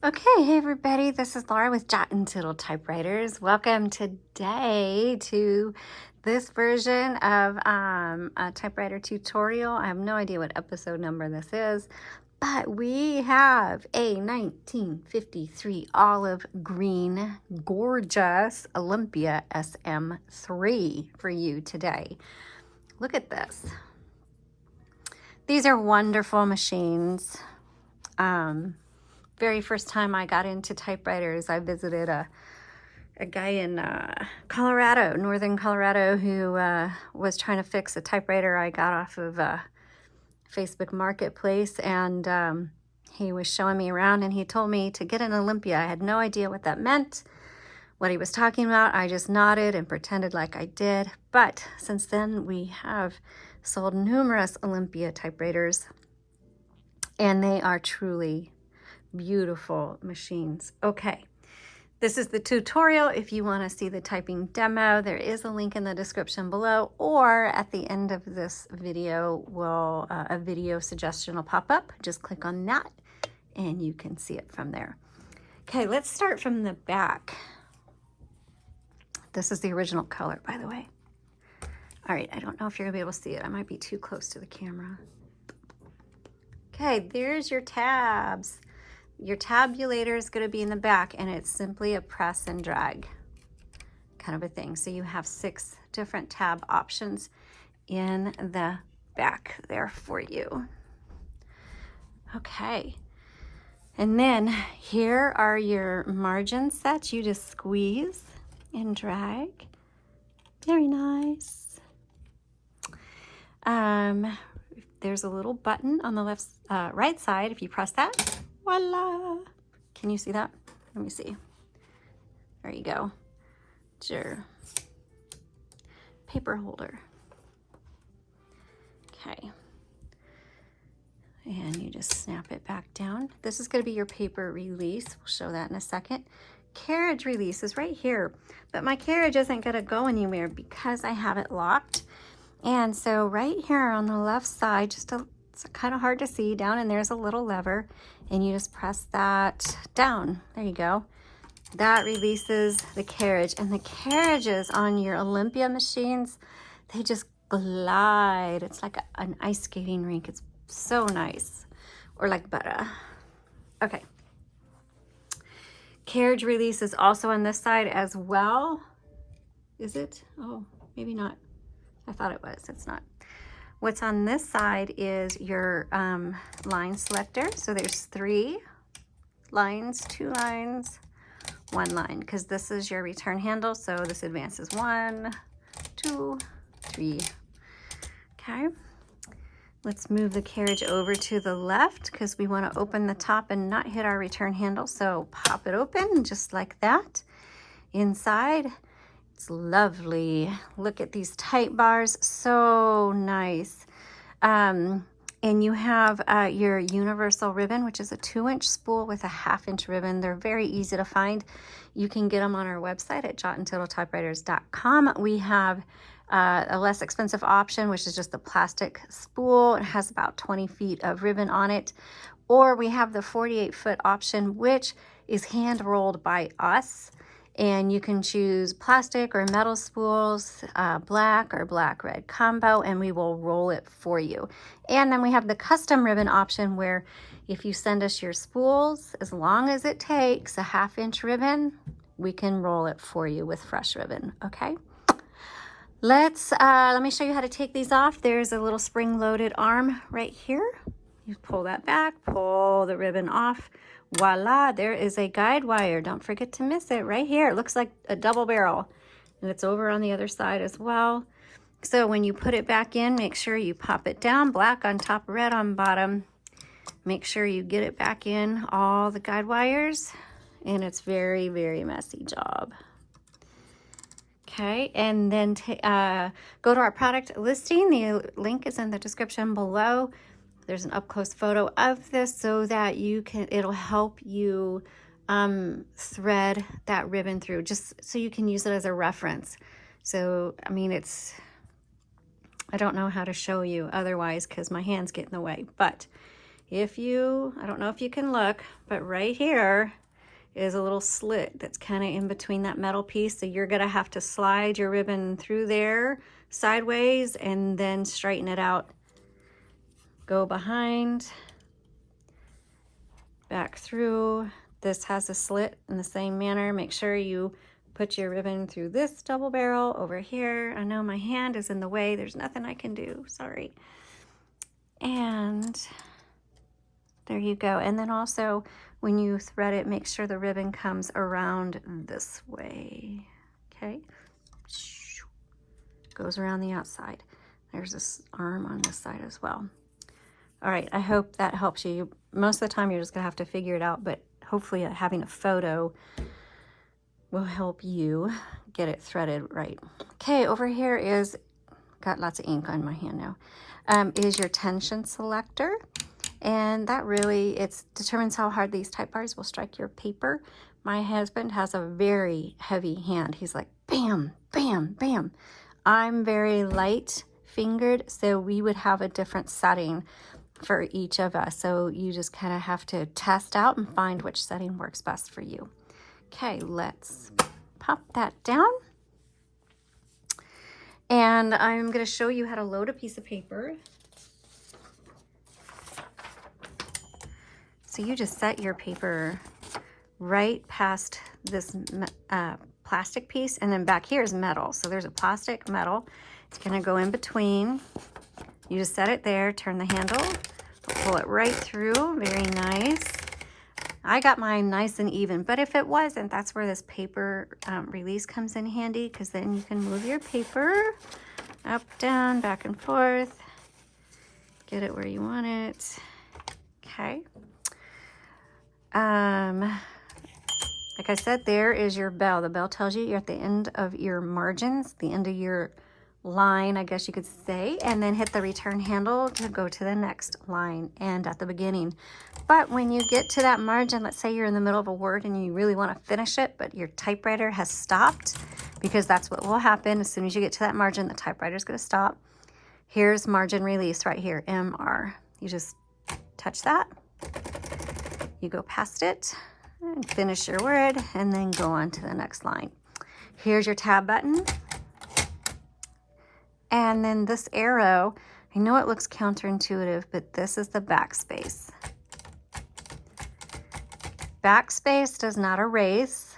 Okay, hey everybody, this is Laura with Jot and Tittle Typewriters. Welcome today to this version of a typewriter tutorial. I have no idea what episode number this is, but we have a 1953 olive green, gorgeous Olympia SM3 for you today. Look at this. These are wonderful machines. Very first time I got into typewriters, I visited a guy in Colorado, northern Colorado, who was trying to fix a typewriter I got off of Facebook Marketplace, and he was showing me around, and he told me to get an Olympia. I had no idea what that meant, what he was talking about. I just nodded and pretended like I did. But since then, we have sold numerous Olympia typewriters, and they are truly beautiful machines. Okay, this is the tutorial. If you want to see the typing demo, there is a link in the description below, or at the end of this video will a video suggestion will pop up. Just click on that and you can see it from there. Okay, let's start from the back. This is the original color, by the way. All right, I don't know if you're gonna be able to see it. I might be too close to the camera. Okay, there's your tabs. Your tabulator is going to be in the back, and it's simply a press and drag kind of a thing. So you have 6 different tab options in the back there for you. Okay. And then here are your margin sets. You just squeeze and drag. Very nice. There's a little button on the left, right side. If you press that, voila! Can you see that? Let me see. There you go. It's your paper holder. Okay. And you just snap it back down. This is going to be your paper release. We'll show that in a second. Carriage release is right here, but my carriage isn't going to go anywhere because I have it locked. And so right here on the left side, it's kind of hard to see down, and there's a little lever, and you just press that down. There you go. That releases the carriage, and the carriages on your Olympia machines, they just glide. It's like an ice skating rink. It's so nice, or like butter. Okay. Carriage release is also on this side as well. Is it? Oh, maybe not. I thought it was. It's not. What's on this side is your line selector. So there's 3 lines, 2 lines, 1 line, because this is your return handle. So this advances 1, 2, 3. Okay. Let's move the carriage over to the left because we want to open the top and not hit our return handle. So pop it open just like that. Inside, it's lovely. Look at these tight bars, so nice. And you have your universal ribbon, which is a 2-inch spool with a 1/2-inch ribbon. They're very easy to find. You can get them on our website at jotandtittletypewriters.com. We have a less expensive option, which is just a plastic spool. It has about 20 feet of ribbon on it. Or we have the 48-foot option, which is hand rolled by us. And you can choose plastic or metal spools, black or black-red combo, and we will roll it for you. And then we have the custom ribbon option where if you send us your spools, as long as it takes a 1/2-inch ribbon, we can roll it for you with fresh ribbon, okay? Let me show you how to take these off. There's a little spring-loaded arm right here. You pull that back, pull the ribbon off. Voila, there is a guide wire. Don't forget to miss it right here. It looks like a double barrel, and it's over on the other side as well. So when you put it back in, make sure you pop it down, black on top, red on bottom. Make sure you get it back in, all the guide wires, and it's very, very messy job. Okay, and then go to our product listing. The link is in the description below. There's an up-close photo of this so that you can, it'll help you thread that ribbon through, just so you can use it as a reference. So, I mean, I don't know how to show you otherwise because my hands get in the way, but if you, I don't know if you can look, but right here is a little slit that's kind of in between that metal piece. So you're gonna have to slide your ribbon through there sideways and then straighten it out. Go behind, back through. This has a slit in the same manner. Make sure you put your ribbon through this double barrel over here. I know my hand is in the way. There's nothing I can do, sorry. And there you go. And then also when you thread it, make sure the ribbon comes around this way, okay? Goes around the outside. There's this arm on this side as well. All right, I hope that helps you. Most of the time you're just gonna have to figure it out, but hopefully having a photo will help you get it threaded right. Okay, over here is, got lots of ink on my hand now, is your tension selector. And that really, it determines how hard these type bars will strike your paper. My husband has a very heavy hand. He's like, bam, bam, bam. I'm very light fingered, so we would have a different setting for each of us. So you just kind of have to test out and find which setting works best for you. Okay, let's pop that down. And I'm going to show you how to load a piece of paper. So you just set your paper right past this plastic piece, and then back here is metal. So there's a plastic metal. It's going to go in between. You just set it there, turn the handle, pull it right through. Very nice. I got mine nice and even, but if it wasn't, that's where this paper release comes in handy, because then you can move your paper up, down, back and forth, get it where you want it. Okay. Like I said, there is your bell. The bell tells you you're at the end of your margins, the end of your line, I guess you could say, and then hit the return handle to go to the next line and at the beginning. But when you get to that margin, let's say you're in the middle of a word and you really want to finish it, but your typewriter has stopped, because that's what will happen. As soon as you get to that margin, the typewriter is going to stop. Here's margin release right here, MR. You just touch that. You go past it and finish your word and then go on to the next line. Here's your tab button. And then this arrow, I know it looks counterintuitive, but this is the backspace. Backspace does not erase,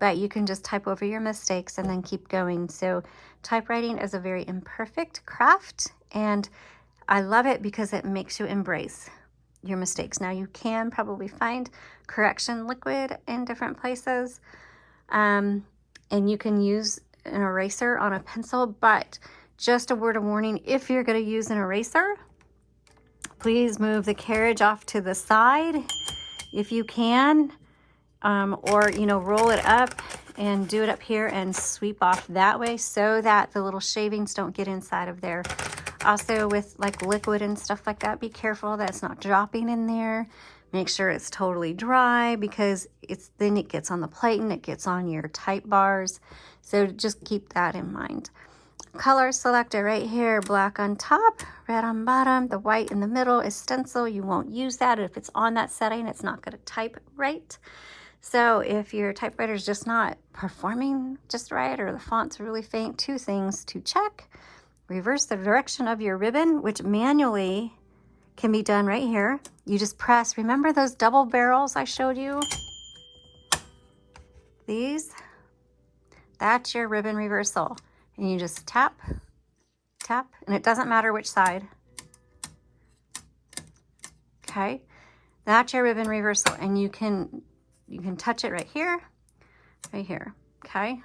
but you can just type over your mistakes and then keep going. So typewriting is a very imperfect craft, and I love it because it makes you embrace your mistakes. Now you can probably find correction liquid in different places, and you can use an eraser on a pencil, but just a word of warning, if you're going to use an eraser, please move the carriage off to the side if you can, or roll it up and do it up here and sweep off that way so that the little shavings don't get inside of there. Also, with like liquid and stuff like that, be careful that it's not dropping in there. Make sure it's totally dry, because then it gets on the plate and it gets on your type bars. So just keep that in mind. Color selector right here, black on top, red on bottom. The white in the middle is stencil. You won't use that. If it's on that setting, it's not going to type right. So if your typewriter is just not performing just right, or the font's really faint, two things to check. Reverse the direction of your ribbon, which manually can be done right here. You just press, remember those double barrels I showed you? These, that's your ribbon reversal. And you just tap, and it doesn't matter which side. Okay, That's your ribbon reversal, and you can touch it right here, okay?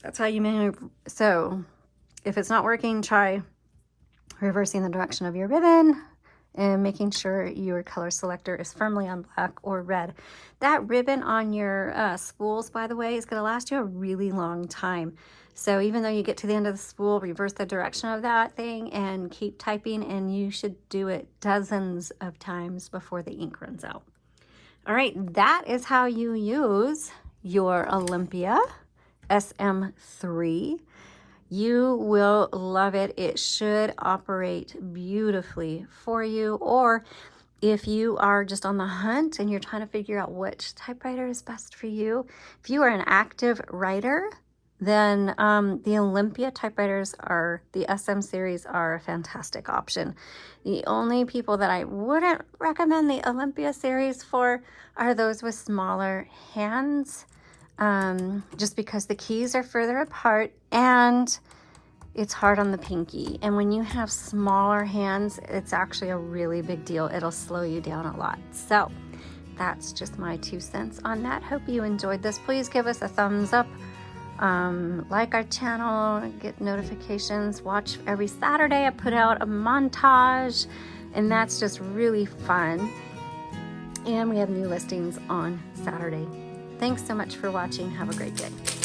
That's how you maneuver. So if it's not working, try reversing the direction of your ribbon and making sure your color selector is firmly on black or red. That ribbon on your spools, by the way, is going to last you a really long time. So even though you get to the end of the spool, reverse the direction of that thing and keep typing, and you should do it dozens of times before the ink runs out. All right, that is how you use your Olympia SM3. You will love it. It should operate beautifully for you. Or if you are just on the hunt and you're trying to figure out which typewriter is best for you, if you are an active writer, then the Olympia typewriters the SM series are a fantastic option. The only people that I wouldn't recommend the Olympia series for are those with smaller hands, just because the keys are further apart and it's hard on the pinky. And when you have smaller hands, it's actually a really big deal. It'll slow you down a lot. So that's just my 2 cents on that. Hope you enjoyed this. Please give us a thumbs up. Like our channel, get notifications, watch every Saturday. I put out a montage, and that's just really fun. And we have new listings on Saturday. Thanks so much for watching. Have a great day.